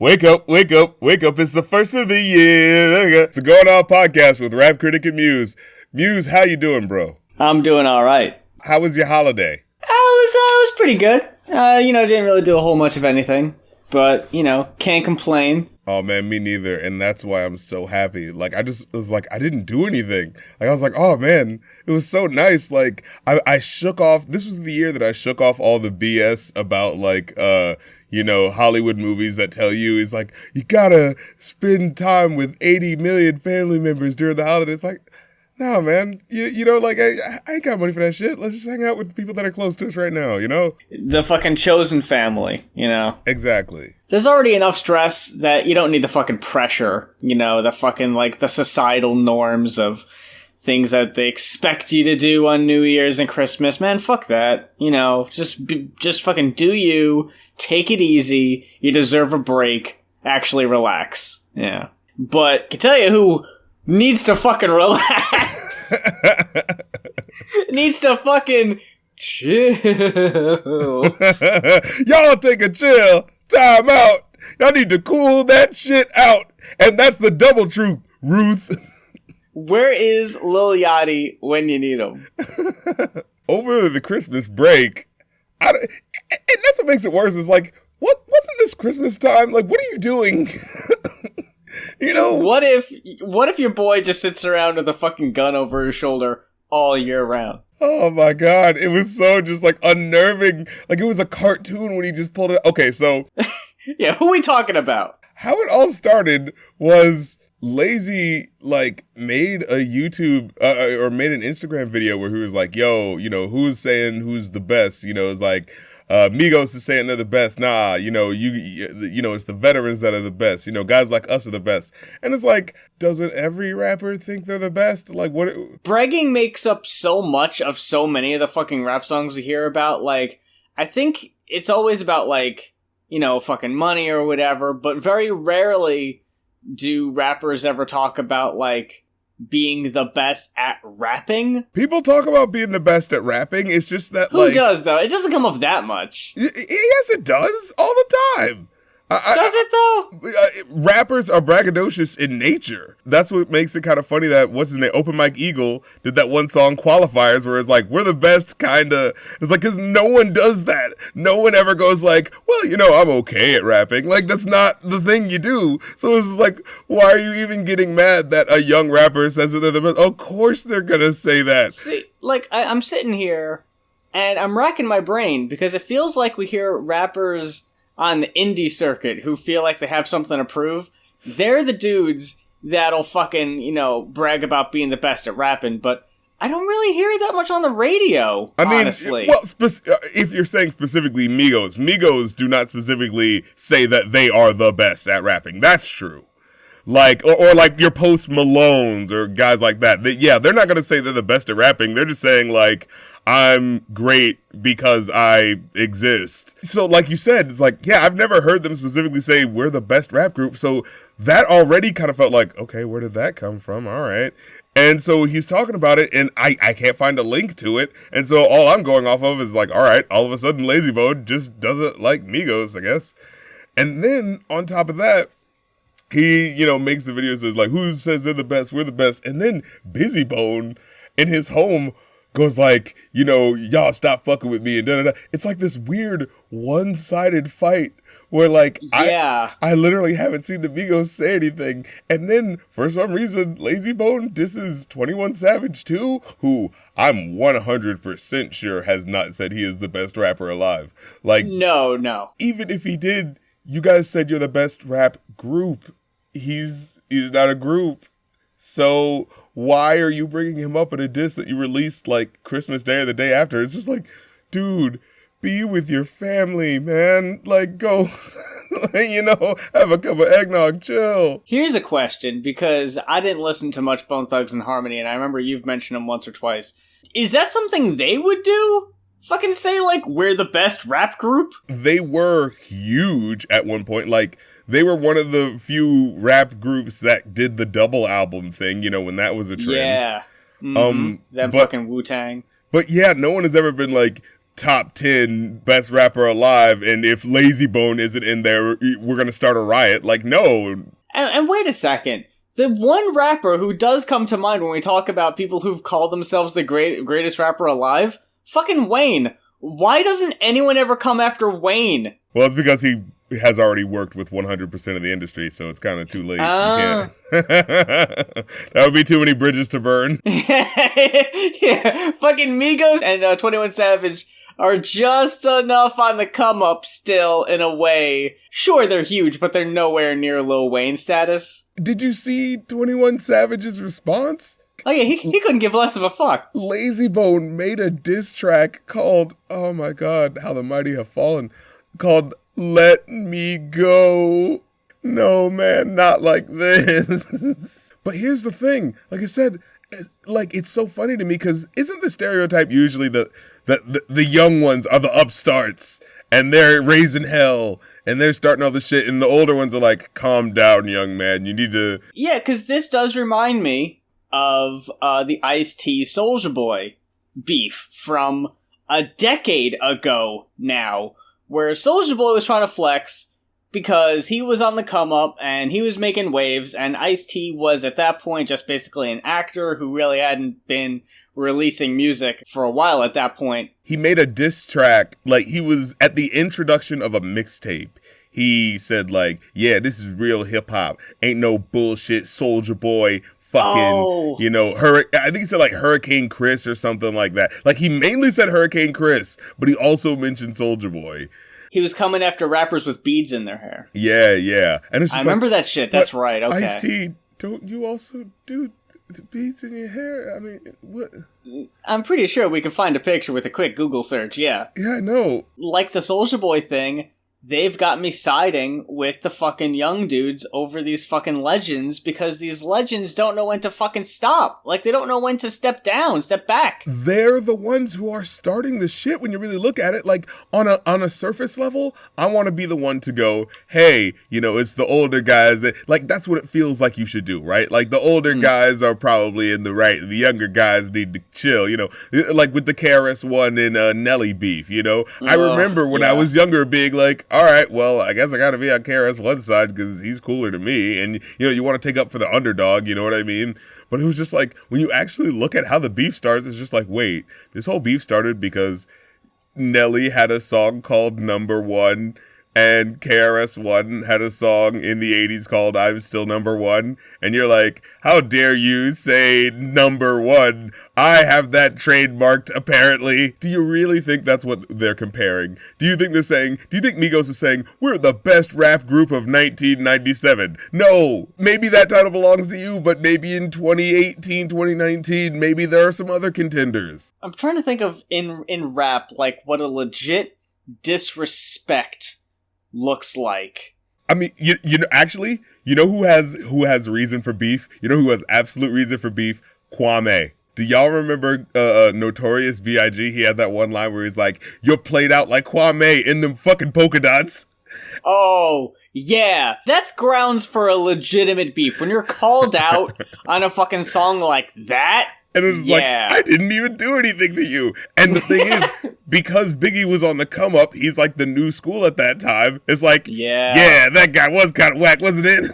Wake up, wake up, wake up. It's the first of the year. It's the Going On podcast with rap critic and Muse. Muse, how you doing, bro? I'm doing all right. How was your holiday? I was pretty good. Didn't really do a whole much of anything. But, can't complain. Oh, man, me neither. And that's why I'm so happy. Like, I didn't do anything. Like, I was like, oh, man, it was so nice. Like, I shook off, this was the year that I shook off all the BS about, Hollywood movies that tell you, it's like, you gotta spend time with 80 million family members during the holidays. It's like, no, man, I ain't got money for that shit. Let's just hang out with the people that are close to us right now, The fucking chosen family, Exactly. There's already enough stress that you don't need the fucking pressure, the fucking, the societal norms of things that they expect you to do on New Year's and Christmas. Man, fuck that. Just fucking do you. Take it easy. You deserve a break. Actually relax. Yeah. But I can tell you who needs to fucking relax. Needs to fucking chill. Y'all take a chill. Time out. Y'all need to cool that shit out. And that's the double truth, Ruth. Where is Lil Yachty when you need him? Over the Christmas break, and that's what makes it worse. Is like, what wasn't this Christmas time? Like, what are you doing? What if your boy just sits around with a fucking gun over his shoulder all year round? Oh my god, it was so just like unnerving. Like it was a cartoon when he just pulled it. Okay, so yeah, who are we talking about? How it all started was Layzie made a YouTube or made an Instagram video where he was like, yo, who's saying who's the best? It's like Migos is saying they're the best. Nah, it's the veterans that are the best. Guys like us are the best. And it's like, doesn't every rapper think they're the best? Like, what? Bragging makes up so much of so many of the fucking rap songs we hear about. Like, I think it's always about fucking money or whatever, but very rarely do rappers ever talk about being the best at rapping? People talk about being the best at rapping. It's just that Who does, though? It doesn't come up that much. Yes, it does. All the time. Does it, though? Rappers are braggadocious in nature. That's what makes it kind of funny that, what's his name, Open Mike Eagle did that one song, Qualifiers, where it's like, we're the best, kind of. It's like, because no one does that. No one ever goes like, well, I'm okay at rapping. Like, that's not the thing you do. So it's just like, why are you even getting mad that a young rapper says that they're the best? Of course they're going to say that. See, I'm sitting here, and I'm racking my brain, because it feels like we hear rappers on the indie circuit who feel like they have something to prove. They're the dudes that'll fucking, brag about being the best at rapping, but I don't really hear that much on the radio, honestly. Well, if you're saying specifically Migos do not specifically say that they are the best at rapping. That's true. Or your Post Malones or guys like that. They're not going to say they're the best at rapping. They're just saying, I'm great because I exist. So like you said, it's like, yeah, I've never heard them specifically say we're the best rap group. So that already kind of felt like, okay, where did that come from? All right. And so he's talking about it, and I can't find a link to it. And so all I'm going off of is like, all right, all of a sudden BizzyBone just doesn't like Migos, I guess. And then on top of that, he, makes the video, says who says they're the best? We're the best. And then BizzyBone in his home goes like, y'all stop fucking with me and da-da-da. It's like this weird one-sided fight where I literally haven't seen the Migos say anything. And then for some reason, BizzyBone disses 21 Savage too, who I'm 100% sure has not said he is the best rapper alive. No. Even if he did, you guys said you're the best rap group. He's not a group. So why are you bringing him up in a diss that you released Christmas Day or the day after? It's just like, dude, be with your family, man. Go, have a cup of eggnog, chill. Here's a question, because I didn't listen to much Bone Thugs and Harmony, and I remember you've mentioned them once or twice. Is that something they would do? Fucking say, we're the best rap group? They were huge at one point. They were one of the few rap groups that did the double album thing, when that was a trend. Yeah. Mm-hmm. Fucking Wu-Tang. But yeah, no one has ever been like, top 10 best rapper alive, and if LazyBone isn't in there, we're gonna start a riot. Like, no. And wait a second. The one rapper who does come to mind when we talk about people who've called themselves the greatest rapper alive, fucking Wayne. Why doesn't anyone ever come after Wayne? Well, it's because he has already worked with 100% of the industry, so it's kind of too late. You can't. That would be too many bridges to burn. Yeah, fucking Migos and 21 Savage are just enough on the come up still, in a way. Sure, they're huge, but they're nowhere near Lil Wayne status. Did you see 21 Savage's response? Oh yeah, he couldn't give less of a fuck. LazyBone made a diss track called, oh my god, how the mighty have fallen, called Let Me Go. No, man, not like this. But here's the thing. Like I said, like, it's so funny to me because isn't the stereotype usually that the young ones are the upstarts and they're raising hell and they're starting all the shit, and the older ones are like, calm down, young man, you need to... Yeah, because this does remind me of the Ice-T Soulja Boy beef from a decade ago now, where Soulja Boy was trying to flex because he was on the come up and he was making waves, and Ice-T was at that point just basically an actor who really hadn't been releasing music for a while at that point. He made a diss track, like he was at the introduction of a mixtape. He said like, yeah, this is real hip hop. Ain't no bullshit, Soulja Boy. Fucking, you know, I think he said like Hurricane Chris or something like that. Like, he mainly said Hurricane Chris, but he also mentioned Soulja Boy. He was coming after rappers with beads in their hair. Yeah. And it's just I remember that shit. That's right. Okay. Ice-T, don't you also do the beads in your hair? I mean, what? I'm pretty sure we could find a picture with a quick Google search, yeah. Yeah, I know. Like the Soulja Boy thing, they've got me siding with the fucking young dudes over these fucking legends, because these legends don't know when to fucking stop. Like, they don't know when to step down, step back. They're the ones who are starting the shit when you really look at it. Like, on a surface level, I want to be the one to go, hey, you know, it's the older guys that, like, that's what it feels like you should do, right? Like, the older guys are probably in the right, the younger guys need to chill, you know, like with the KRS-One and Nelly beef, you know? I remember when I was younger being like, all right, well, I guess I got to be on KRS-One's side because he's cooler to me. And, you know, you want to take up for the underdog, you know what I mean? But it was just like, when you actually look at how the beef starts, it's just like, wait, this whole beef started because Nelly had a song called Number One, and KRS-One had a song in the 80s called I'm Still Number One. And you're like, how dare you say number one? I have that trademarked, apparently. Do you really think that's what they're comparing? Do you think Migos is saying, we're the best rap group of 1997? No, maybe that title belongs to you, but maybe in 2018, 2019, maybe there are some other contenders. I'm trying to think of, in rap, like, what a legit disrespect looks like. I mean, you know, actually, you know who has reason for beef? You know who has absolute reason for beef? Kwame. Do y'all remember Notorious B.I.G.? He had that one line where he's like, you're played out like Kwame in them fucking polka dots. Oh, yeah. That's grounds for a legitimate beef. When you're called out on a fucking song like that. And it was like, I didn't even do anything to you. And the thing is, because Biggie was on the come up, he's like the new school at that time. It's like, yeah, that guy was kind of whack, wasn't it?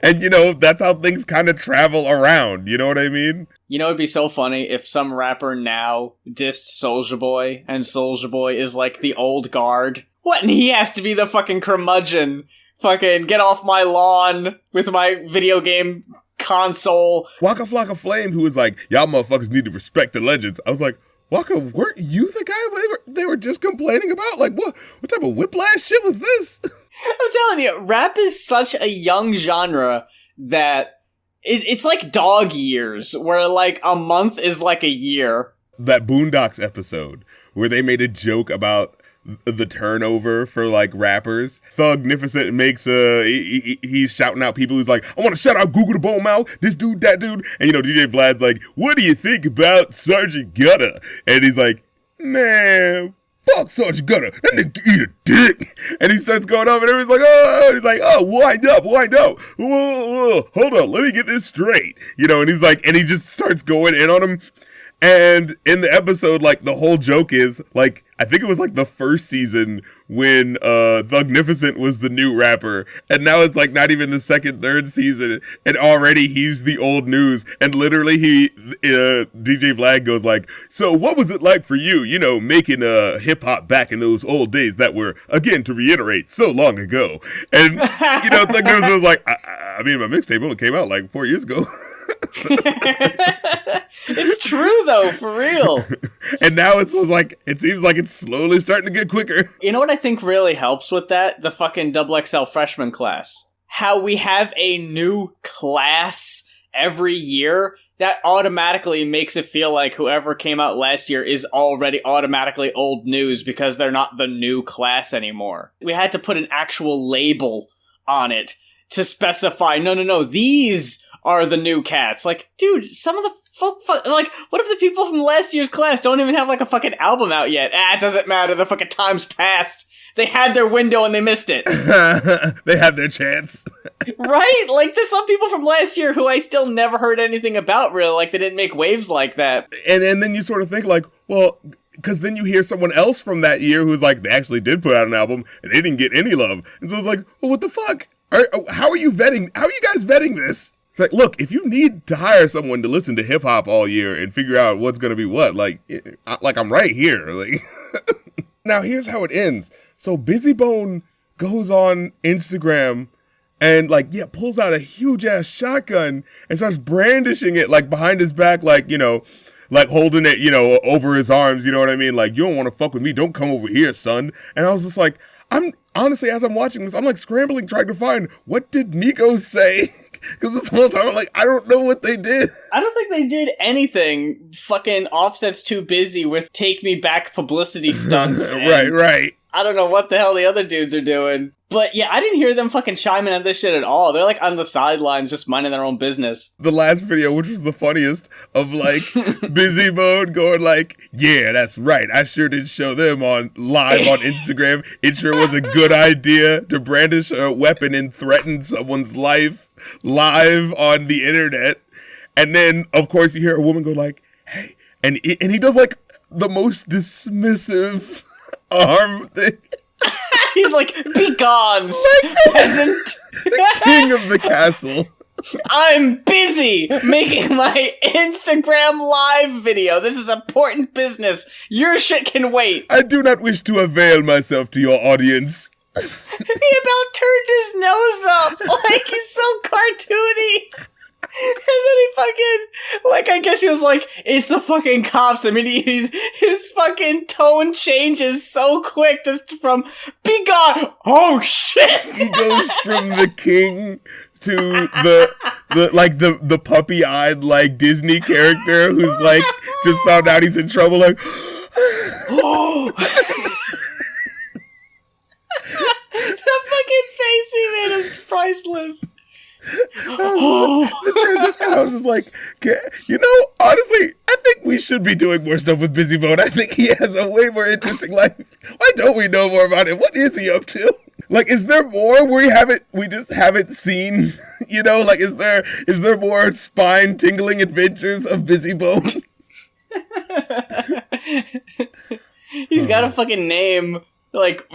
And, you know, that's how things kind of travel around. You know what I mean? You know, it'd be so funny if some rapper now dissed Soulja Boy, and Soulja Boy is like the old guard. What? And he has to be the fucking curmudgeon. Fucking get off my lawn with my video game console. Waka Flocka Flame, who was like, y'all motherfuckers need to respect the legends. I was like, Waka, weren't you the guy they were just complaining about? Like, what type of whiplash shit was this? I'm telling you, rap is such a young genre that it's like dog years, where like a month is like a year. That Boondocks episode where they made a joke about the turnover for like rappers. Thugnificent makes he's shouting out people who's like, I want to shout out Google the Bone Mouth, this dude, that dude. And you know, DJ Vlad's like, what do you think about Sergeant Gutter? And he's like, man, fuck Sergeant Gutter, that nigga eat a dick. And he starts going up and everyone's like, oh, he's like, oh, wind up, whoa, hold on, let me get this straight. You know, and he's like, and he just starts going in on him. And in the episode, like, the whole joke is, like, I think it was, like, the first season when Thugnificent was the new rapper. And now it's, like, not even the second, third season. And already he's the old news. And literally DJ Vlad goes like, so what was it like for you, you know, making hip-hop back in those old days that were, again, to reiterate, so long ago? And, you know, Thugnificent was like, I mean, my mixtape only came out, like, 4 years ago. It's true though, for real. And now it seems like it's slowly starting to get quicker. You know what I think really helps with that? The fucking XXL freshman class. How we have a new class every year, that automatically makes it feel like whoever came out last year is already automatically old news because they're not the new class anymore. We had to put an actual label on it to specify, no, these are the new cats. Like, dude, some of the like, what if the people from last year's class don't even have, like, a fucking album out yet? It doesn't matter. The fucking time's passed. They had their window and they missed it. They had their chance. Right? Like, there's some people from last year who I still never heard anything about, really. Like, they didn't make waves like that. And then you sort of think, like, well, because then you hear someone else from that year who's like, they actually did put out an album and they didn't get any love. And so it's like, well, what the fuck? How are you guys vetting this? It's like, look, if you need to hire someone to listen to hip hop all year and figure out what's going to be what, like I'm right here. Like, now here's how it ends. So BizzyBone goes on Instagram and, like, pulls out a huge ass shotgun and starts brandishing it, like, behind his back, like, you know, like holding it, you know, over his arms. You know what I mean? Like, you don't want to fuck with me. Don't come over here, son. And I was just like, honestly, as I'm watching this, I'm like scrambling, trying to find, what did Migos say? Because this whole time I'm like, I don't know what they did. I don't think they did anything. Fucking Offset's too busy with take me back publicity stunts. Right. I don't know what the hell the other dudes are doing. But yeah, I didn't hear them fucking chiming on this shit at all. They're like on the sidelines just minding their own business. The last video, which was the funniest, of like BizzyBone going like, yeah, that's right. I sure did show them live on Instagram. It sure was a good idea to brandish a weapon and threaten someone's life live on the internet. And then, of course, you hear a woman go like, hey, and he does like the most dismissive arm thing. He's like, be gone, peasant. The king of the castle. I'm busy making my Instagram live video. This is important business. Your shit can wait. I do not wish to avail myself to your audience. He about turned his nose up. Like, he's so cartoony. And then he fucking, like, I guess he was like, it's the fucking cops. I mean, his fucking tone changes so quick, just from, be gone, oh shit! He goes from the king to the puppy-eyed, like, Disney character who's, like, just found out he's in trouble, like, the fucking face he made is priceless. The transition, I was just like, you know, honestly, I think we should be doing more stuff with BizzyBone. I think he has a way more interesting life. Why don't we know more about him? What is he up to? Like, is there more we just haven't seen? You know, like, is there more spine-tingling adventures of BizzyBone? He's got a fucking name, like,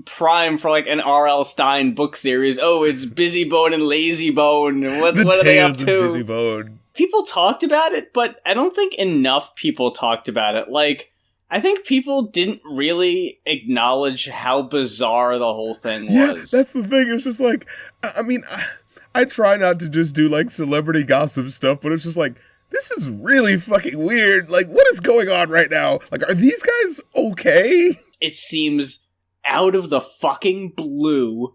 prime for, like, an R.L. Stine book series. Oh, it's BizzyBone and LazyBone. What are they up to? BizzyBone. People talked about it, but I don't think enough people talked about it. Like, I think people didn't really acknowledge how bizarre the whole thing was. Yeah, that's the thing. It's just like, I mean, I try not to just do, like, celebrity gossip stuff, but it's just like, this is really fucking weird. Like, what is going on right now? Like, are these guys okay? It seems out of the fucking blue,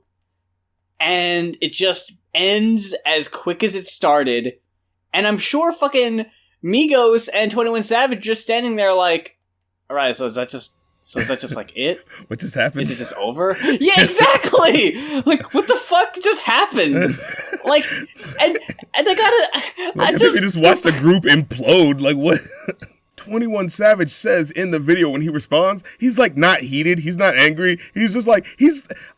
and it just ends as quick as it started, and I'm sure fucking Migos and 21 Savage just standing there like, alright, so is that just like it? What just happened? Is it just over? Yeah, exactly! Like, what the fuck just happened? Like, and I gotta... Like, I think we just watched a group implode. Like, what? 21 Savage says in the video when he responds, he's like not heated, he's not angry, he's just like,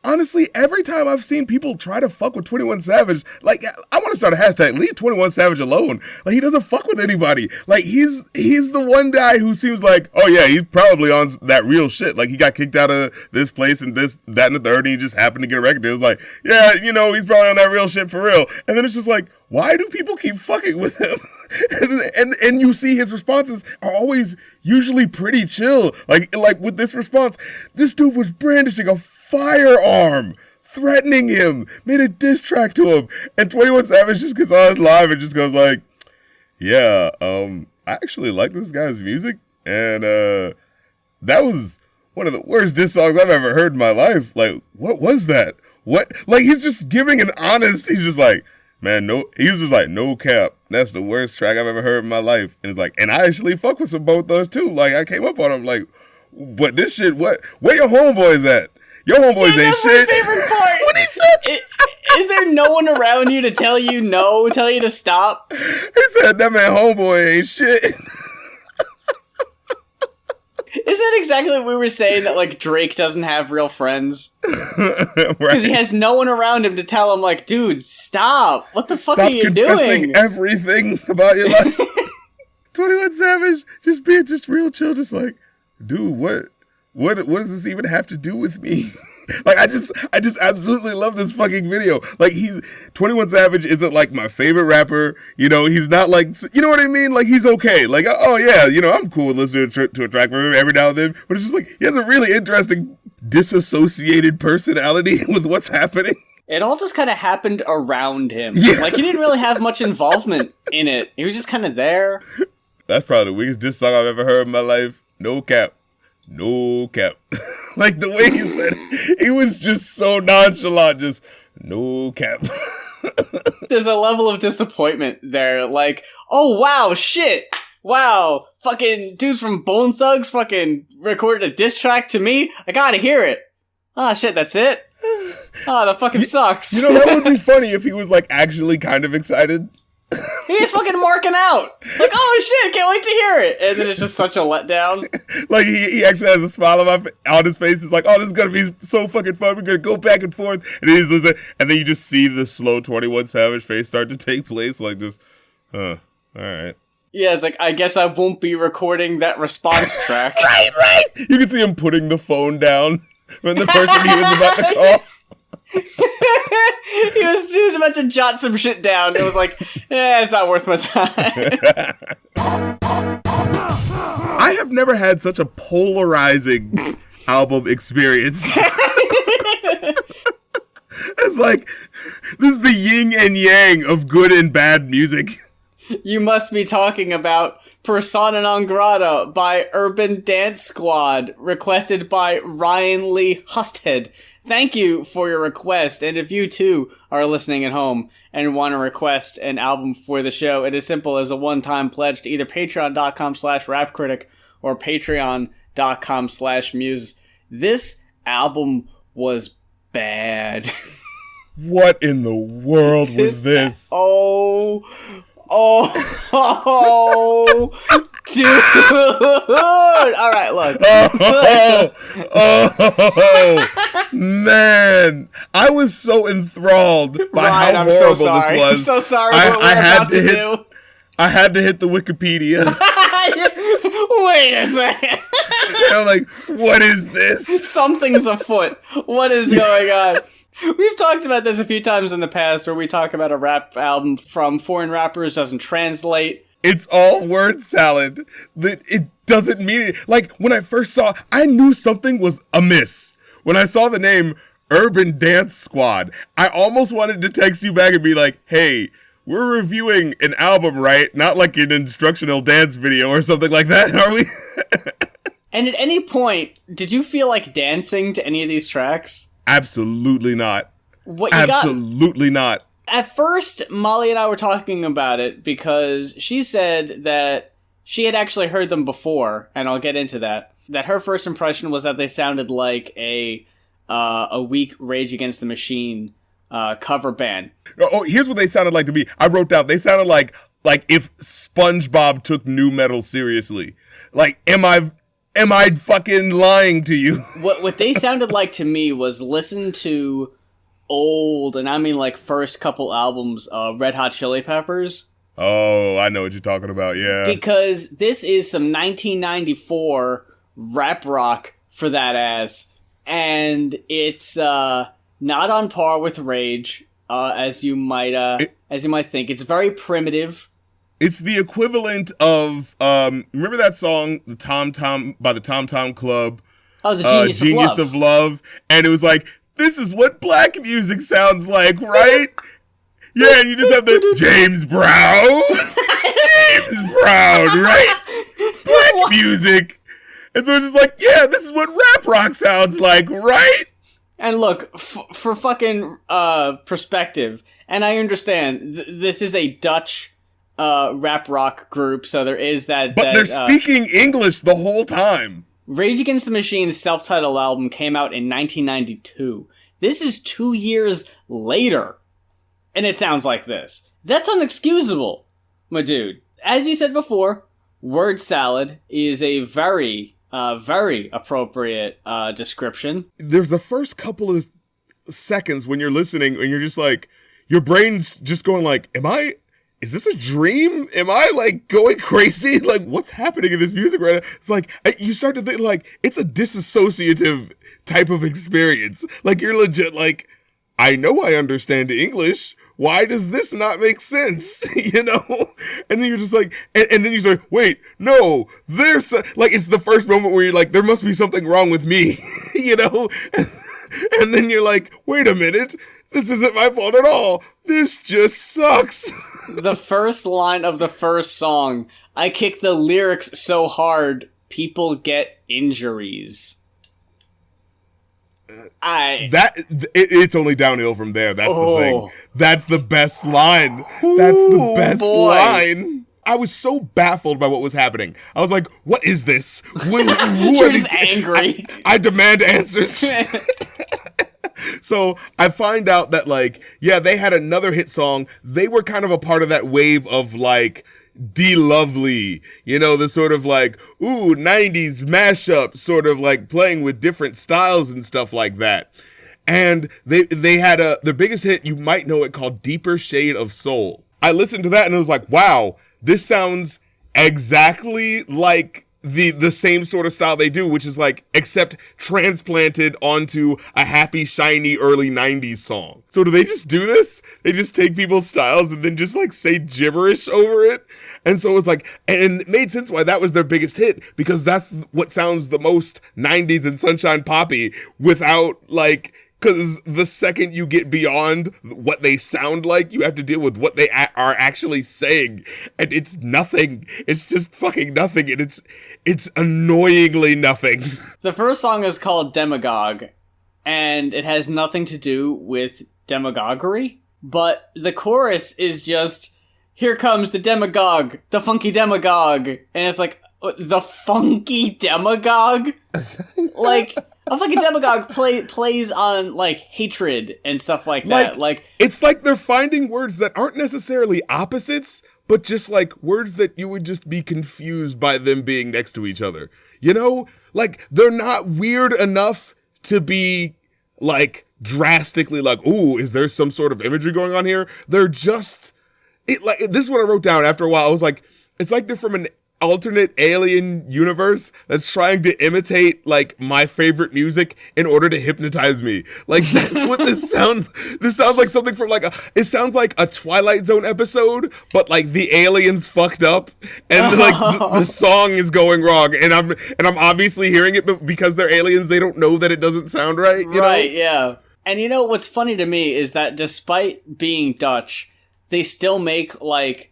honestly, every time I've seen people try to fuck with 21 Savage, like, I want to start a hashtag, leave 21 Savage alone. Like, he doesn't fuck with anybody. Like, he's the one guy who seems like, oh yeah, he's probably on that real shit. Like, he got kicked out of this place and this, that, and the third, and he just happened to get a record. It was like, yeah, you know, he's probably on that real shit for real. And then it's just like, why do people keep fucking with him? and you see his responses are always usually pretty chill. Like with this response, this dude was brandishing a firearm, threatening him, made a diss track to him, and 21 Savage just gets on live and just goes like, yeah, I actually like this guy's music, and that was one of the worst diss songs I've ever heard in my life. Like, what was that? What? Like, he's just giving an honest, he's just like, man, no, he was just like, no cap, that's the worst track I've ever heard in my life. And it's like, and I actually fuck with some Bone Thugs too. Like, I came up on him, like, but this shit, where your homeboys at? Your homeboys ain't shit. My favorite part. What he said? Is there no one around you to tell you no, tell you to stop? He said, that man homeboy ain't shit. Isn't that exactly what we were saying, that, like, Drake doesn't have real friends? Because Right. he has no one around him to tell him, like, dude, stop. What the fuck Stop are you confessing doing? everything about your life. 21 Savage just being just real chill, just like, dude, what does this even have to do with me? Like, I just absolutely love this fucking video. Like, 21 Savage isn't like my favorite rapper. You know, he's not like, you know what I mean? Like, he's okay. Like, oh yeah, you know, I'm cool with listening to a track from him every now and then. But it's just like, he has a really interesting disassociated personality with what's happening. It all just kind of happened around him. Yeah. Like, he didn't really have much involvement in it. He was just kind of there. That's probably the weakest diss song I've ever heard in my life. No cap. No cap. Like, the way he said it, he was just so nonchalant, just no cap. There's a level of disappointment there. Like, oh, wow, shit. Wow, fucking dudes from Bone Thugs fucking recorded a diss track to me? I gotta hear it. Oh, shit, that's it? Oh, that fucking sucks. You know, that would be funny if he was, like, actually kind of excited. He's fucking marking out. Like, oh shit, can't wait to hear it. And then it's just such a letdown. Like, he actually has a smile on his face. It's like, oh, this is going to be so fucking fun. We're going to go back and forth. And then you just see the slow 21 Savage face start to take place like this. All right. Yeah, it's like, I guess I won't be recording that response track. Right. You can see him putting the phone down when the person he was about to call. he was about to jot some shit down. It was like, it's not worth my time. I have never had such a polarizing album experience. It's like, this is the yin and yang of good and bad music. You must be talking about Persona non Grata by Urban Dance Squad, requested by Ryan Lee Husted. Thank you for your request, and if you too are listening at home and want to request an album for the show, it is simple as a one-time pledge to either patreon.com/rapcritic or patreon.com/muse. This album was bad. What in the world was this? Oh, dude. All right, look. Oh, man. I was so enthralled by Ryan, how I'm horrible so sorry. this was. I'm so sorry what we're about to do. I had to hit the Wikipedia. Wait a second. I'm like, what is this? Something's afoot. What is going on? We've talked about this a few times in the past where we talk about a rap album from foreign rappers doesn't translate. It's all word salad. It doesn't mean it. Like, when I first saw, I knew something was amiss. When I saw the name Urban Dance Squad, I almost wanted to text you back and be like, hey, we're reviewing an album, right? Not like an instructional dance video or something like that, are we? And at any point, did you feel like dancing to any of these tracks? Absolutely not. Absolutely not. At first, Molly and I were talking about it because she said that she had actually heard them before, and I'll get into that. That her first impression was that they sounded like a weak Rage Against the Machine cover band. Oh, here's what they sounded like to me. I wrote down, they sounded like like if SpongeBob took new metal seriously. Like, am I fucking lying to you? What they sounded like to me was listen to old, and I mean like first couple albums of Red Hot Chili Peppers. Oh, I know what you're talking about, yeah. Because this is some 1994 rap rock for that ass, and it's not on par with Rage, as you might think. It's very primitive. It's the equivalent of remember that song, the Tom Tom by the Tom Tom Club? Oh, the Genius of Love, and it was like, this is what black music sounds like, right? Yeah, and you just have the James Brown, James Brown, right? Black music, and so it's just like, yeah, this is what rap rock sounds like, right? And look, for fucking perspective, and I understand this is a Dutch rap rock group, so there is that. But they're speaking English the whole time. Rage Against the Machine's self-titled album came out in 1992. This is 2 years later, and it sounds like this. That's unexcusable, my dude. As you said before, word salad is a very, very appropriate description. There's the first couple of seconds when you're listening, and you're just like, your brain's just going like, is this a dream? Am I, like, going crazy? Like, what's happening in this music right now? It's like, you start to think, like, it's a disassociative type of experience. Like, you're legit like, I know I understand English. Why does this not make sense? You know? And then you're just like, and then you say, wait, no, like, it's the first moment where you're like, there must be something wrong with me, you know? And then you're like, wait a minute, this isn't my fault at all. This just sucks. The first line of the first song, I kick the lyrics so hard, people get injuries. It's only downhill from there. That's the thing. That's the best line. That's the best line. I was so baffled by what was happening. I was like, what is this? Who You're just angry. I demand answers. So I find out that, like, yeah, they had another hit song. They were kind of a part of that wave of, like, D-Lovely, you know, the sort of like, ooh, 90s mashup, sort of like playing with different styles and stuff like that. And they had their biggest hit, you might know it, called Deeper Shade of Soul. I listened to that and I was like, wow, this sounds exactly like the same sort of style they do, which is like, except transplanted onto a happy, shiny, early 90s song. So do they just do this? They just take people's styles and then just like say gibberish over it? And so it's like, and it made sense why that was their biggest hit, because that's what sounds the most 90s and sunshine poppy without like, because the second you get beyond what they sound like, you have to deal with what they are actually saying. And it's nothing. It's just fucking nothing. And it's annoyingly nothing. The first song is called Demagogue, and it has nothing to do with demagoguery. But the chorus is just, here comes the demagogue, the funky demagogue. And it's like, the funky demagogue? Like... A fucking demagogue plays on, like, hatred and stuff like that. Like, it's like they're finding words that aren't necessarily opposites, but just, like, words that you would just be confused by them being next to each other. You know? Like, they're not weird enough to be, like, drastically like, ooh, is there some sort of imagery going on here? They're just... this is what I wrote down after a while. I was like, it's like they're from an alternate alien universe that's trying to imitate like my favorite music in order to hypnotize me. Like, that's what this sounds. This sounds like something from like it sounds like a Twilight Zone episode, but like the aliens fucked up and like the song is going wrong, and I'm obviously hearing it, but because they're aliens, they don't know that it doesn't sound right. You know? Yeah. And you know what's funny to me is that despite being Dutch, they still make like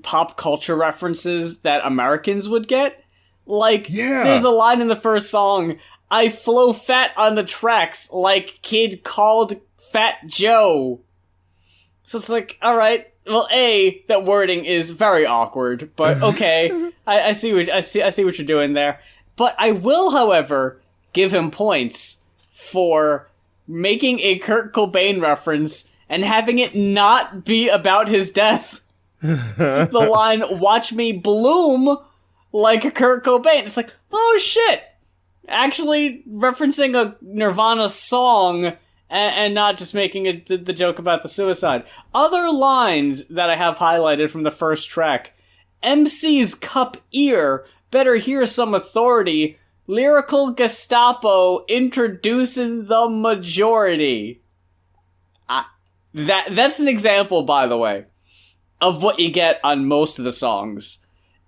pop culture references that Americans would get. Like, there's a line in the first song, I flow fat on the tracks like kid called Fat Joe. So it's like, alright, well, that wording is very awkward, but okay, I see what you're doing there. But I will, however, give him points for making a Kurt Cobain reference and having it not be about his death. the line, watch me bloom like a Kurt Cobain. It's like, oh shit. Actually referencing a Nirvana song and not just making the joke about the suicide. Other lines that I have highlighted from the first track. MC's cup ear, better hear some authority. Lyrical Gestapo introducing the majority. That's an example, by the way, of what you get on most of the songs.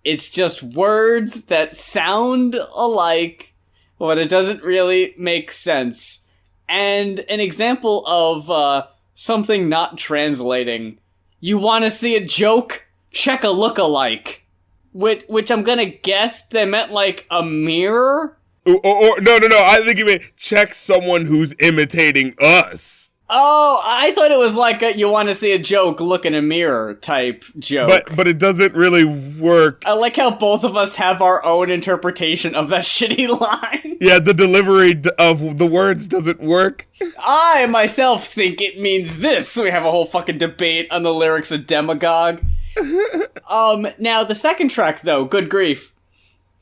It's just words that sound alike, but it doesn't really make sense. And an example of something not translating. You want to see a joke? Check a look-alike. Which I'm gonna guess they meant like a mirror? Or no, I think you meant check someone who's imitating us. Oh, I thought it was like a, you want to see a joke, look in a mirror type joke. But it doesn't really work. I like how both of us have our own interpretation of that shitty line. Yeah, the delivery of the words doesn't work. I myself think it means this. We have a whole fucking debate on the lyrics of Demagogue. Now the second track though, Good Grief,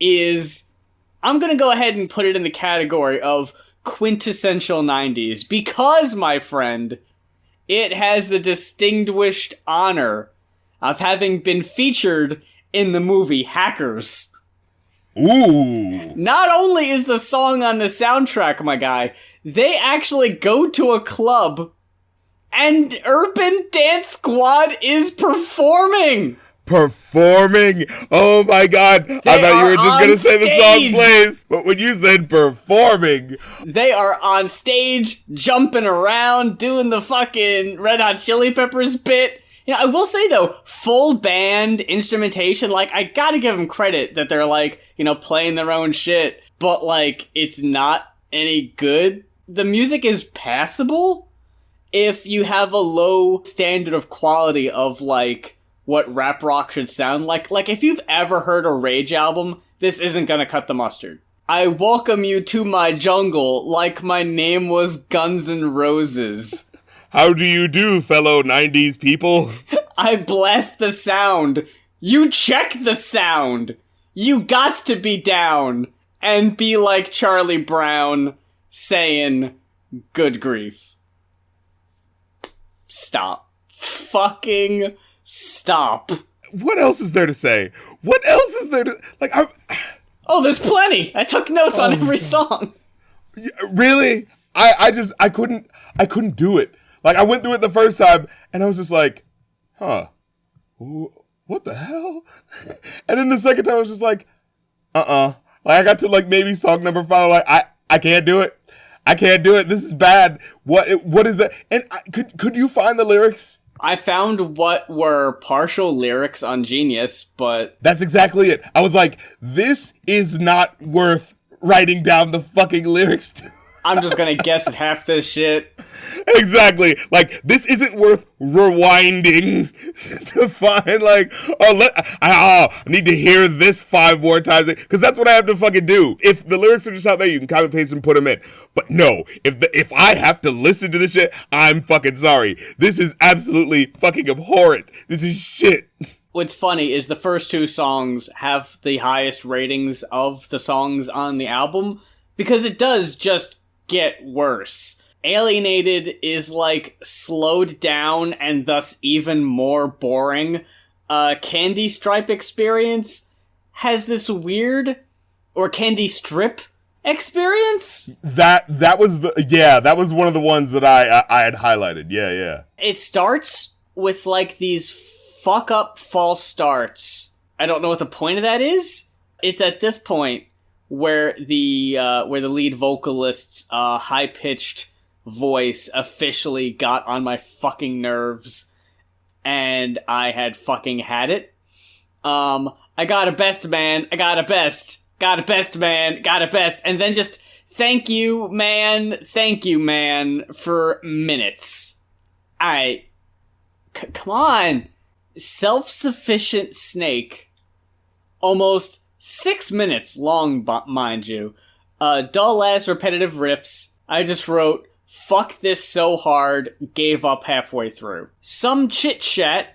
is, I'm gonna go ahead and put it in the category of quintessential 90s because, my friend, it has the distinguished honor of having been featured in the movie Hackers. Ooh. Not only is the song on the soundtrack, my guy, they actually go to a club and Urban Dance Squad is performing! Oh my god. I thought you were just gonna say the song plays. But when you said performing. They are on stage, jumping around, doing the fucking Red Hot Chili Peppers bit. You know, I will say though, full band instrumentation, like, I gotta give them credit that they're like, you know, playing their own shit. But like, it's not any good. The music is passable if you have a low standard of quality of like, what rap rock should sound like. Like, if you've ever heard a Rage album, this isn't gonna cut the mustard. I welcome you to my jungle like my name was Guns N' Roses. How do you do, fellow 90s people? I blast the sound. You check the sound. You gots to be down and be like Charlie Brown saying, good grief. Stop. Fucking stop. What else is there to say? Like, oh, there's plenty. I took notes on every song. Really? I couldn't do it. Like, I went through it the first time, and I was just like, huh, what the hell? And then the second time, I was just like, Like, I got to, like, maybe song number 5, like, I can't do it. This is bad. What is that? And could you find the lyrics? I found what were partial lyrics on Genius, but... That's exactly it. I was like, this is not worth writing down the fucking lyrics to. I'm just gonna guess at half this shit. Exactly. Like, this isn't worth rewinding to find, like, I need to hear this 5 more times. Because that's what I have to fucking do. If the lyrics are just out there, you can copy, paste, and put them in. But no, if I have to listen to this shit, I'm fucking sorry. This is absolutely fucking abhorrent. This is shit. What's funny is the first 2 songs have the highest ratings of the songs on the album, because it does just get worse. Alienated is like slowed down and thus even more boring. Candy Stripe Experience has this weird, or Candy Strip Experience? That was that was one of the ones that I had highlighted. Yeah. It starts with like these fuck up false starts. I don't know what the point of that is. It's at this point where the lead vocalist's high-pitched voice officially got on my fucking nerves, and I had fucking had it. I got a best, man. I got a best. Got a best, man. Got a best. And then just, thank you, man, for minutes. Come on. Self-sufficient snake. Almost 6 minutes long, mind you. Dull-ass repetitive riffs. I just wrote, fuck this so hard, gave up halfway through. Some chit-chat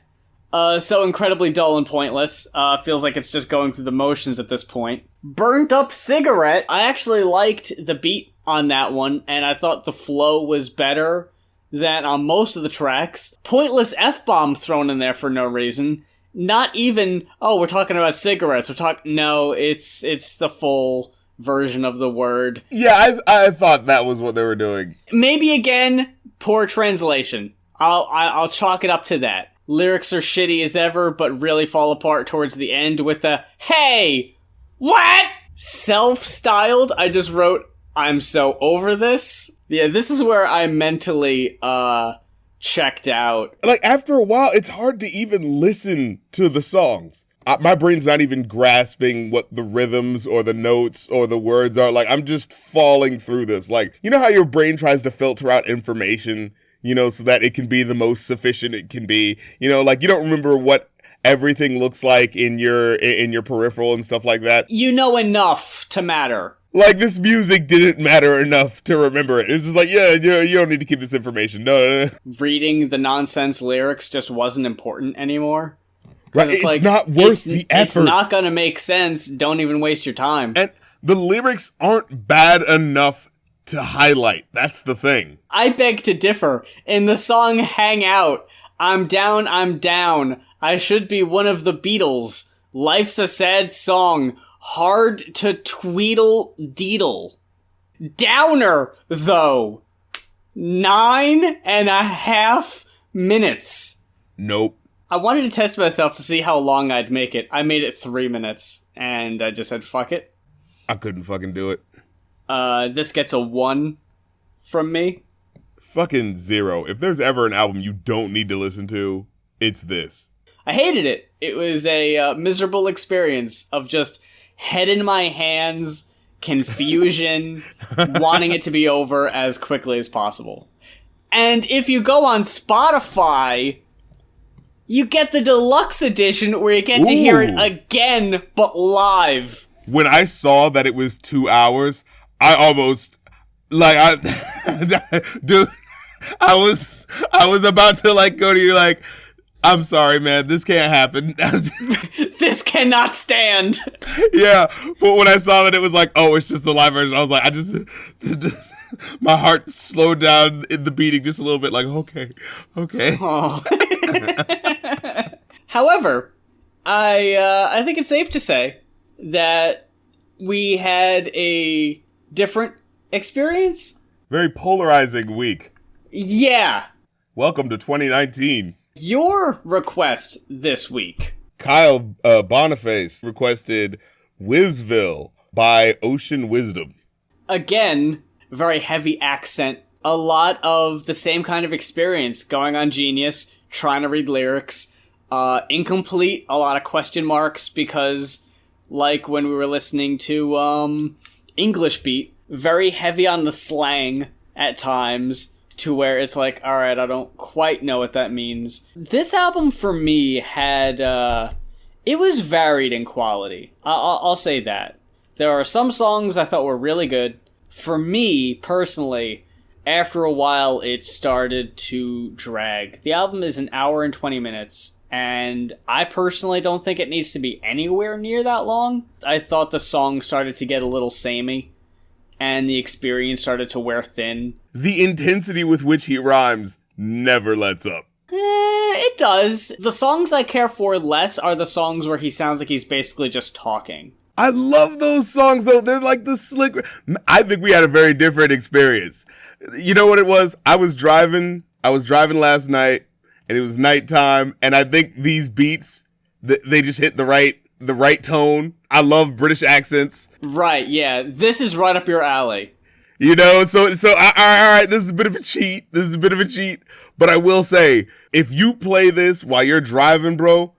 So incredibly dull and pointless. Feels like it's just going through the motions at this point. Burnt Up Cigarette. I actually liked the beat on that one, and I thought the flow was better than on most of the tracks. Pointless F-bomb thrown in there for no reason. Not even, oh, we're talking about cigarettes. No, it's the full version of the word. Yeah, I thought that was what they were doing. Maybe again, poor translation. I'll chalk it up to that. Lyrics are shitty as ever, but really fall apart towards the end with the, hey, what? Self-styled, I just wrote, I'm so over this. Yeah, this is where I mentally, checked out. Like, after a while, it's hard to even listen to the songs. My brain's not even grasping what the rhythms or the notes or the words are. Like, I'm just falling through this. Like, you know how your brain tries to filter out information, you know, so that it can be the most sufficient it can be? You know, like, you don't remember what everything looks like in your peripheral and stuff like that. You know enough to matter. Like, this music didn't matter enough to remember it. It's just like, yeah, you don't need to keep this information. No. Reading the nonsense lyrics just wasn't important anymore. Right, it's like, not worth the effort. It's not gonna make sense. Don't even waste your time. And the lyrics aren't bad enough to highlight. That's the thing. I beg to differ. In the song Hang Out, I'm down, I should be one of the Beatles. Life's a sad song. Hard to tweedle deedle. Downer, though. 9.5 minutes. Nope. I wanted to test myself to see how long I'd make it. I made it 3 minutes, and I just said, fuck it. I couldn't fucking do it. This gets a 1 from me. Fucking 0. If there's ever an album you don't need to listen to, it's this. I hated it. It was a miserable experience of just head in my hands, confusion, wanting it to be over as quickly as possible. And if you go on Spotify, you get the deluxe edition where you get to hear it again, but live. When I saw that it was 2 hours, I almost, dude, I was about to, like, go to you, like, I'm sorry, man, this can't happen. This cannot stand. Yeah, but when I saw that it was like, oh, it's just the live version, I was like, my heart slowed down in the beating just a little bit, like, okay. Oh. However, I think it's safe to say that we had a different experience. Very polarizing week. Yeah. Welcome to 2019. Your request this week. Kyle Boniface requested Wizville by Ocean Wisdom. Again, very heavy accent. A lot of the same kind of experience going on Genius, trying to read lyrics. Incomplete, a lot of question marks because, like when we were listening to English Beat, very heavy on the slang at times, to where it's like, alright, I don't quite know what that means. This album for me had, it was varied in quality. I'll say that. There are some songs I thought were really good. For me, personally, after a while, it started to drag. The album is 1 hour and 20 minutes, and I personally don't think it needs to be anywhere near that long. I thought the song started to get a little samey, and the experience started to wear thin. The intensity with which he rhymes never lets up. It does. The songs I care for less are the songs where he sounds like he's basically just talking. I love those songs, though. They're like the slick... I think we had a very different experience. You know what it was? I was driving last night, and it was nighttime, and I think these beats, they just hit the right tone. I love British accents. Right, yeah. This is right up your alley. You know, so all right, this is a bit of a cheat. But I will say, if you play this while you're driving, bro,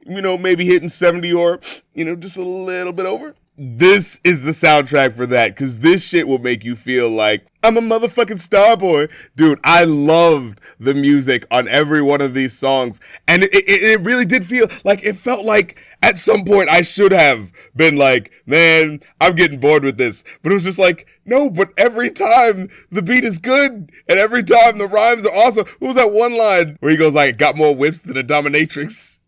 you know, maybe hitting 70 or, you know, just a little bit over, this is the soundtrack for that, because this shit will make you feel like, I'm a motherfucking star boy. Dude, I loved the music on every one of these songs, and it really did feel like, it felt like at some point I should have been like, man, I'm getting bored with this. But it was just like, no, but every time the beat is good, and every time the rhymes are awesome. What was that one line where he goes like, got more whips than a dominatrix?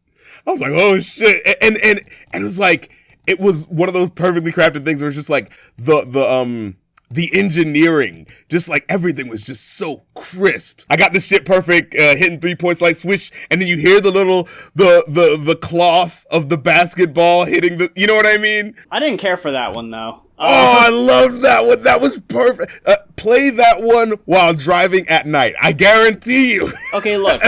I was like, oh shit. And it was like, it was one of those perfectly crafted things where it's just like the engineering, just like everything was just so crisp. I got this shit perfect, hitting 3 points like swish, and then you hear the little, the cloth of the basketball hitting the, you know what I mean? I didn't care for that one though. Oh, I loved that one. That was perfect. Play that one while driving at night. I guarantee you. Okay, look,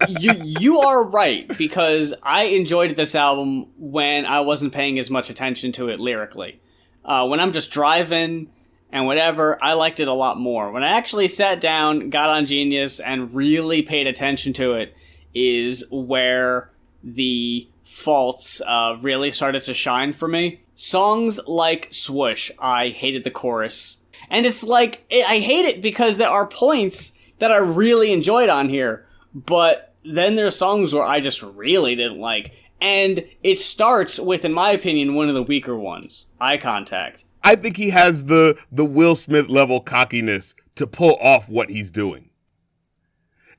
you are right, because I enjoyed this album when I wasn't paying as much attention to it lyrically. When I'm just driving and whatever, I liked it a lot more. When I actually sat down, got on Genius, and really paid attention to it is where the faults really started to shine for me. Songs like Swoosh, I hated the chorus. And it's like, I hate it because there are points that I really enjoyed on here, but then there are songs where I just really didn't like. And it starts with, in my opinion, one of the weaker ones, Eye Contact. I think he has the Will Smith level cockiness to pull off what he's doing.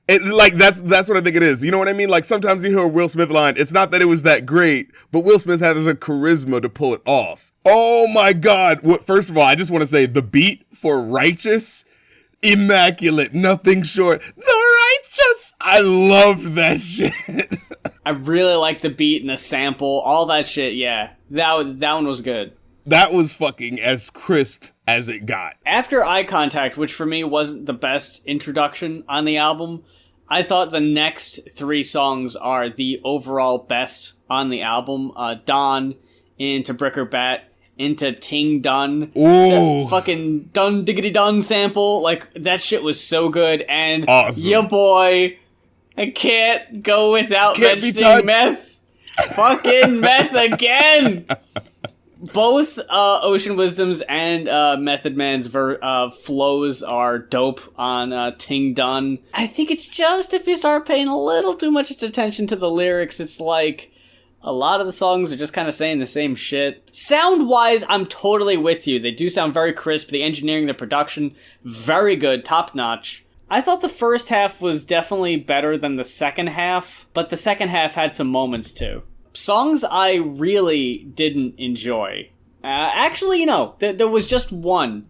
It, like, that's what I think it is. You know what I mean? Like, sometimes you hear a Will Smith line, it's not that it was that great, but Will Smith has a charisma to pull it off. Oh my God. First of all, I just want to say the beat for Righteous, immaculate, nothing short. The Righteous. I loved that shit. I really like the beat and the sample, all that shit, yeah. That one was good. That was fucking as crisp as it got. After Eye Contact, which for me wasn't the best introduction on the album, I thought the next 3 songs are the overall best on the album. Dawn, into Bricker Bat, into Ting Dun. Ooh. The fucking Dun Diggity Dun sample, like, that shit was so good. And awesome. Ya boy, I can't go without mentioning Meth. Fucking Meth again! Both Ocean Wisdom's and Method Man's flows are dope on Ting Dun. I think it's just if you start paying a little too much attention to the lyrics, it's like a lot of the songs are just kind of saying the same shit. Sound-wise, I'm totally with you. They do sound very crisp. The engineering, the production, very good, top-notch. I thought the first half was definitely better than the second half, but the second half had some moments too. Songs I really didn't enjoy. Actually, there was just one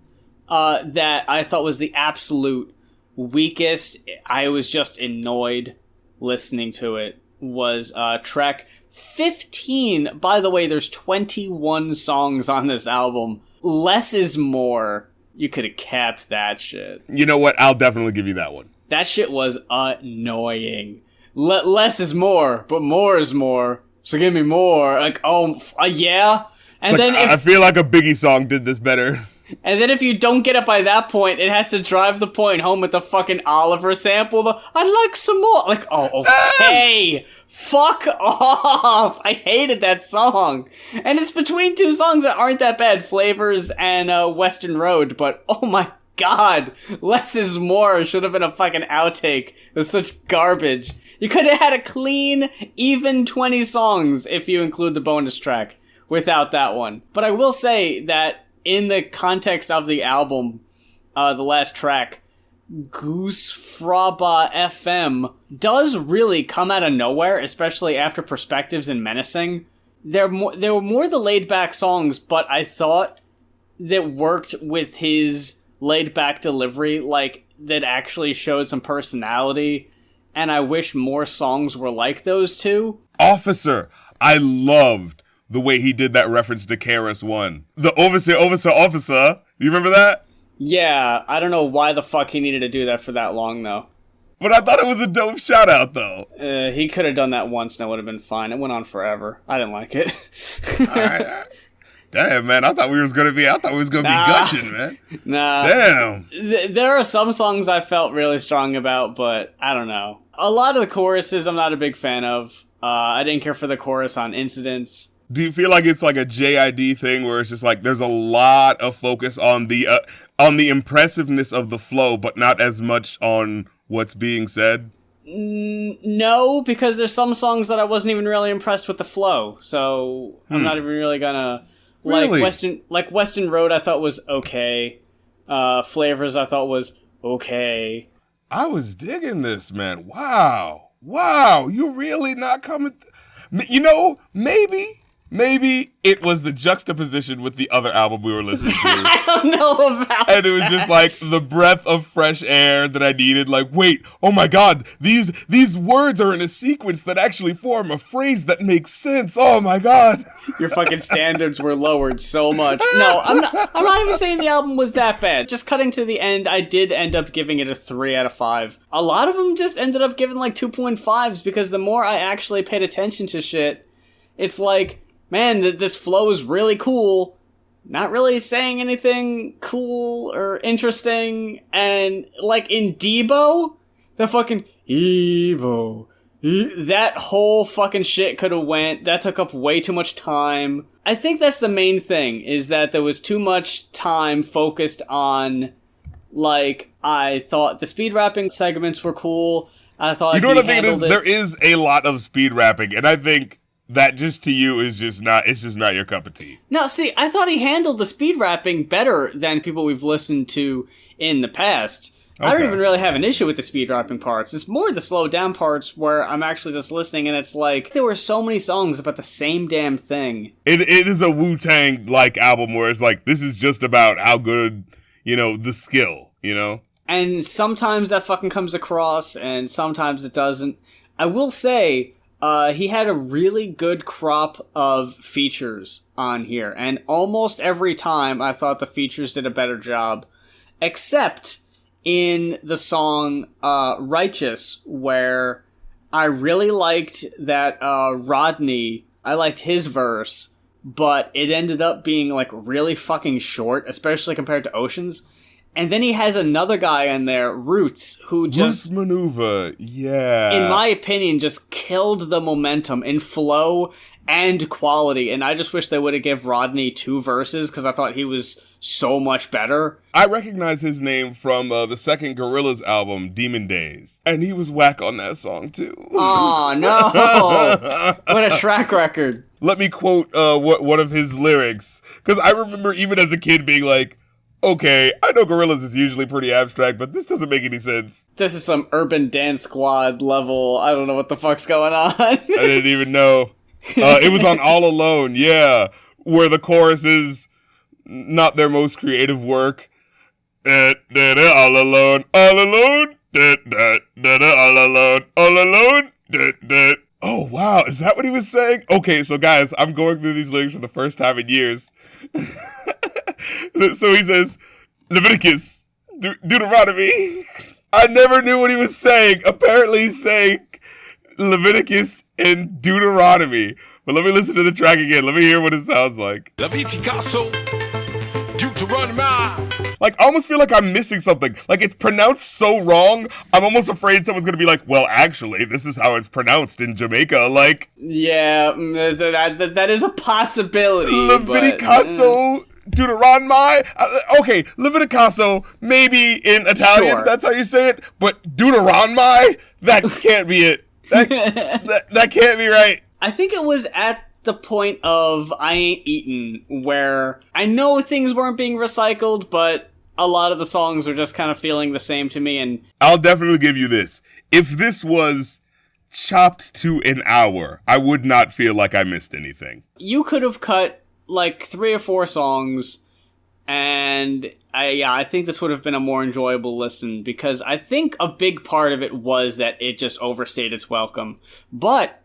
that I thought was the absolute weakest. I was just annoyed listening to it. Was track 15. By the way, there's 21 songs on this album. Less is more. You could have kept that shit. You know what? I'll definitely give you that one. That shit was annoying. Less is more, but more is more. So give me more. Like, yeah? And then I feel like a Biggie song did this better. And then if you don't get it by that point, it has to drive the point home with the fucking Oliver sample. I'd like some more. Like, okay. Fuck off. I hated that song. And it's between 2 songs that aren't that bad. Flavors and Western Road. But, oh my God. Less is more should have been a fucking outtake. It was such garbage. You could have had a clean, even 20 songs if you include the bonus track without that one. But I will say that in the context of the album, the last track, Goose Fraba FM, does really come out of nowhere, especially after Perspectives and Menacing. There were more the laid-back songs, but I thought that worked with his laid-back delivery, like, that actually showed some personality. And I wish more songs were like those two. Officer, I loved the way he did that reference to KRS-One. The officer. You remember that? Yeah, I don't know why the fuck he needed to do that for that long, though. But I thought it was a dope shout-out, though. He could have done that once and it would have been fine. It went on forever. I didn't like it. All right. Damn, man, I thought we was gonna be gushing, man. Nah. Damn. There are some songs I felt really strong about, but I don't know. A lot of the choruses I'm not a big fan of. I didn't care for the chorus on Incidents. Do you feel like it's like a JID thing where it's just like there's a lot of focus on the impressiveness of the flow, but not as much on what's being said? No, because there's some songs that I wasn't even really impressed with the flow, so I'm not even really gonna... Really? Like Western Road I thought was okay. Flavors I thought was okay. I was digging this, man. Wow. You really not coming... You know, maybe it was the juxtaposition with the other album we were listening to. I don't know about And it was just like the breath of fresh air that I needed. Like, wait, oh my God, these words are in a sequence that actually form a phrase that makes sense. Oh my God. Your fucking standards were lowered so much. No, I'm not even saying the album was that bad. Just cutting to the end, I did end up giving it a 3 out of 5. A lot of them just ended up giving like 2.5s because the more I actually paid attention to shit, it's like, man, this flow is really cool. Not really saying anything cool or interesting. And, like, in Debo, the fucking Evo, that whole fucking shit could have went. That took up way too much time. I think that's the main thing, is that there was too much time focused on, like, I thought the speed rapping segments were cool. I thought you know what I think it is? There is a lot of speed rapping, and I think that just to you is just not your cup of tea. No, see, I thought he handled the speed rapping better than people we've listened to in the past. Okay. I don't even really have an issue with the speed rapping parts. It's more the slow down parts where I'm actually just listening and it's like, there were so many songs about the same damn thing. It is a Wu-Tang like album where it's like, this is just about how good, the skill, And sometimes that fucking comes across and sometimes it doesn't. I will say, he had a really good crop of features on here, and almost every time I thought the features did a better job, except in the song Righteous, where I really liked that Rodney, I liked his verse, but it ended up being like really fucking short, especially compared to Ocean's. And then he has another guy in there, Roots, who just... Roots Maneuver, yeah. In my opinion, just killed the momentum in flow and quality. And I just wish they would have given Rodney 2 verses, because I thought he was so much better. I recognize his name from the second Gorillaz album, Demon Days. And he was whack on that song, too. Oh, no. What a track record. Let me quote one of his lyrics. Because I remember even as a kid being like, okay, I know Gorillaz is usually pretty abstract, but this doesn't make any sense. This is some Urban Dance Squad level. I don't know what the fuck's going on. I didn't even know. It was on All Alone, yeah, where the chorus is not their most creative work. All alone, all alone, all alone, all alone. Oh, wow, is that what he was saying? Okay, so guys, I'm going through these lyrics for the first time in years. So he says, Leviticus, Deuteronomy. I never knew what he was saying. Apparently he's saying Leviticus and Deuteronomy. But let me listen to the track again. Let me hear what it sounds like. Leviticus, Deuteronomy. Like, I almost feel like I'm missing something. Like, it's pronounced so wrong, I'm almost afraid someone's going to be like, well, actually, this is how it's pronounced in Jamaica. Like, yeah, that is a possibility. Leviticaso, Deuteronomy. Okay, Leviticaso, maybe in Italian, sure. That's how you say it. But Deuteronomy, that can't be it. That can't be right. I think it was at the point of I Ain't Eaten, where I know things weren't being recycled, but a lot of the songs are just kind of feeling the same to me. And I'll definitely give you this. If this was chopped to an hour, I would not feel like I missed anything. You could have cut like 3 or 4 songs, and I think this would have been a more enjoyable listen, because I think a big part of it was that it just overstayed its welcome. But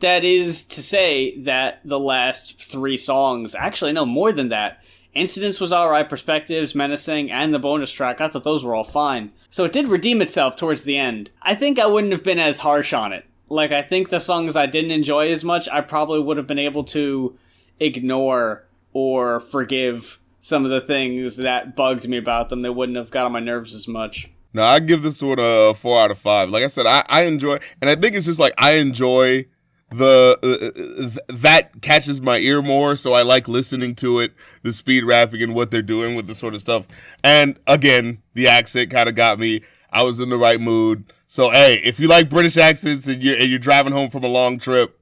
that is to say that the last 3 songs, actually no, more than that, Incidents was alright, Perspectives, Menacing, and the bonus track, I thought those were all fine. So it did redeem itself towards the end. I think I wouldn't have been as harsh on it. Like, I think the songs I didn't enjoy as much, I probably would have been able to ignore or forgive some of the things that bugged me about them. They wouldn't have got on my nerves as much. No, I give this one a 4 out of 5. Like I said, I enjoy, and I think it's just like I enjoy that catches my ear more, so I like listening to it, the speed rapping and what they're doing with this sort of stuff. And again, the accent kind of got me. I was in the right mood. So hey, if you like British accents and you're driving home from a long trip,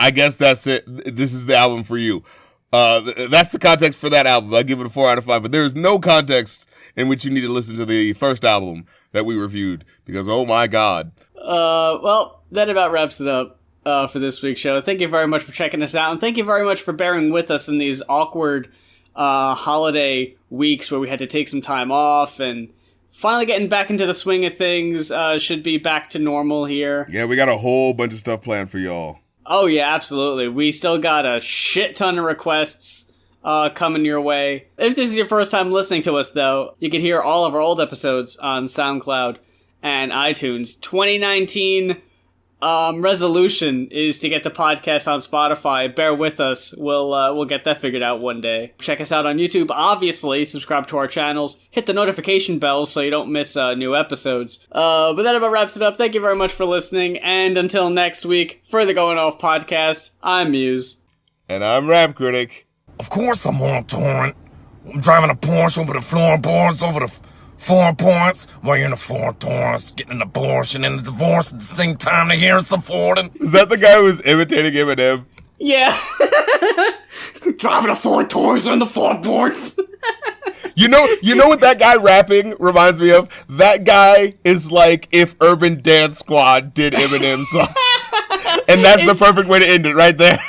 I guess that's it. This is the album for you. That's the context for that album. I give it a 4 out of 5. But there is no context in which you need to listen to the first album that we reviewed, because oh my god. Well, that about wraps it up. for this week's show. Thank you very much for checking us out, and thank you very much for bearing with us in these awkward holiday weeks where we had to take some time off, and finally getting back into the swing of things. Should be back to normal here. Yeah, we got a whole bunch of stuff planned for y'all. Oh yeah, absolutely. We still got a shit ton of requests coming your way. If this is your first time listening to us, though, you can hear all of our old episodes on SoundCloud and iTunes. 2019 resolution is to get the podcast on Spotify. Bear with us. We'll get that figured out one day. Check us out on YouTube. Obviously, subscribe to our channels. Hit the notification bells so you don't miss new episodes. But that about wraps it up. Thank you very much for listening. And until next week, for the Going Off podcast, I'm Muse. And I'm Rap Critic. Of course I'm on torrent. I'm driving a Porsche over the floorboards, over the 4 points, while you're in the 4 torrents, getting an abortion and a divorce at the same time to hear us affording. Is that the guy who was imitating Eminem? Yeah. Driving a 4 tours on the 4 boards. You know what that guy rapping reminds me of? That guy is like if Urban Dance Squad did Eminem songs. And that's the perfect way to end it right there.